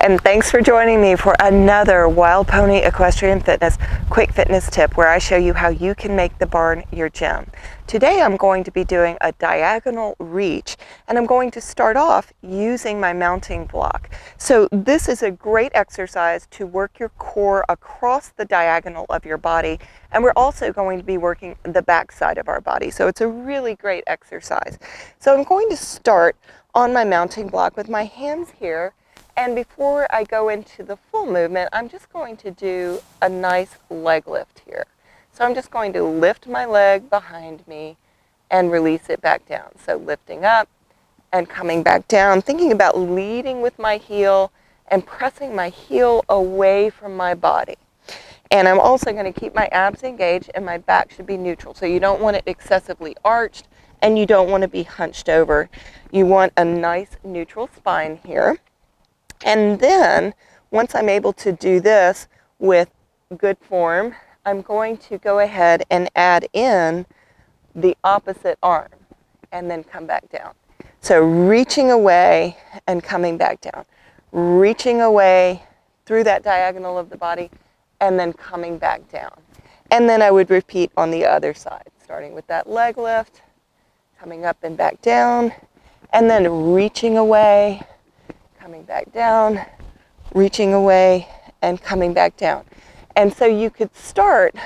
and thanks for joining me for another Wild Pony Equestrian Fitness quick fitness tip where I show you how you can make the barn your gym. Today I'm going to be doing a diagonal reach, and I'm going to start off using my mounting block. So this is a great exercise to work your core across the diagonal of your body, and we're also going to be working the back side of our body. So it's a really great exercise. So I'm going to start on my mounting block with my hands here. And before I go into the full movement, I'm just going to do a nice leg lift here. So I'm just going to lift my leg behind me and release it back down. So lifting up and coming back down, thinking about leading with my heel and pressing my heel away from my body. And I'm also going to keep my abs engaged, and my back should be neutral. So you don't want it excessively arched, and you don't want to be hunched over. You want a nice neutral spine here. And then, once I'm able to do this with good form, I'm going to go ahead and add in the opposite arm and then come back down. So reaching away and coming back down. Reaching away through that diagonal of the body and then coming back down. And then I would repeat on the other side, starting with that leg lift, coming up and back down, and then reaching away, coming back down, reaching away, and coming back down. And so you could start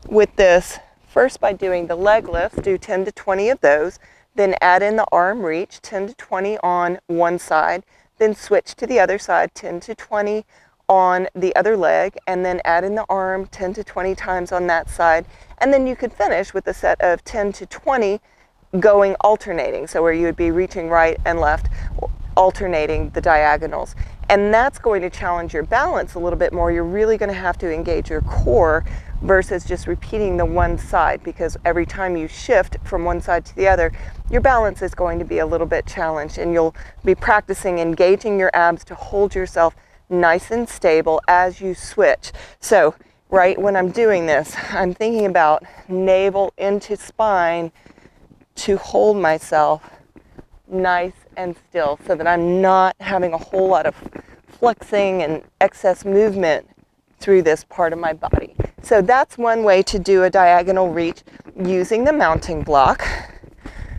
with this first by doing the leg lifts, do 10 to 20 of those, then add in the arm reach, 10 to 20 on one side, then switch to the other side, 10 to 20 on the other leg, and then add in the arm 10 to 20 times on that side. And then you could finish with a set of 10 to 20 going alternating, so where you would be reaching right and left, alternating the diagonals. And that's going to challenge your balance a little bit more. You're really going to have to engage your core versus just repeating the one side, because every time you shift from one side to the other, your balance is going to be a little bit challenged, and you'll be practicing engaging your abs to hold yourself nice and stable as you switch. So right when I'm doing this, I'm thinking about navel into spine to hold myself nice and still, so that I'm not having a whole lot of flexing and excess movement through this part of my body. So that's one way to do a diagonal reach using the mounting block.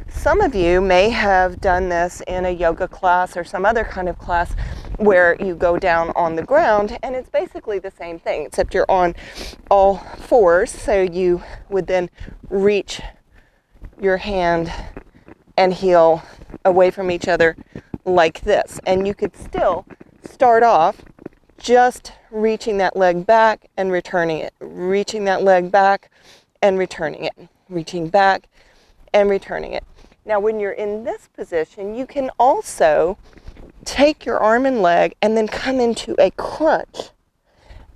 Some of you may have done this in a yoga class or some other kind of class where you go down on the ground, and it's basically the same thing, except you're on all fours. So you would then reach your hand and heel away from each other like this. And you could still start off just reaching that leg back and returning it, reaching that leg back and returning it, reaching back and returning it. Now, when you're in this position, you can also take your arm and leg and then come into a crunch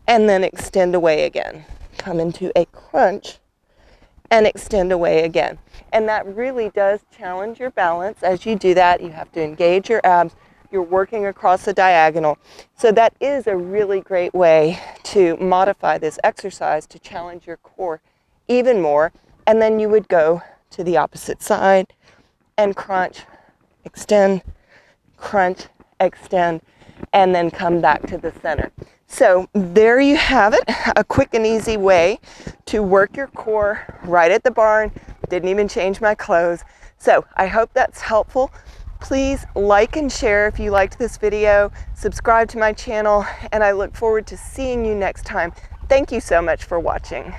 and then extend away again. Come into a crunch and extend away again. And that really does challenge your balance. As you do that, you have to engage your abs. You're working across the diagonal. So that is a really great way to modify this exercise to challenge your core even more. And then you would go to the opposite side and crunch, extend, crunch, extend, and then come back to the center. So there you have it, a quick and easy way to work your core right at the barn. Didn't even change my clothes. So I hope that's helpful. Please like and share if you liked this video, subscribe to my channel, and I look forward to seeing you next time. Thank you so much for watching.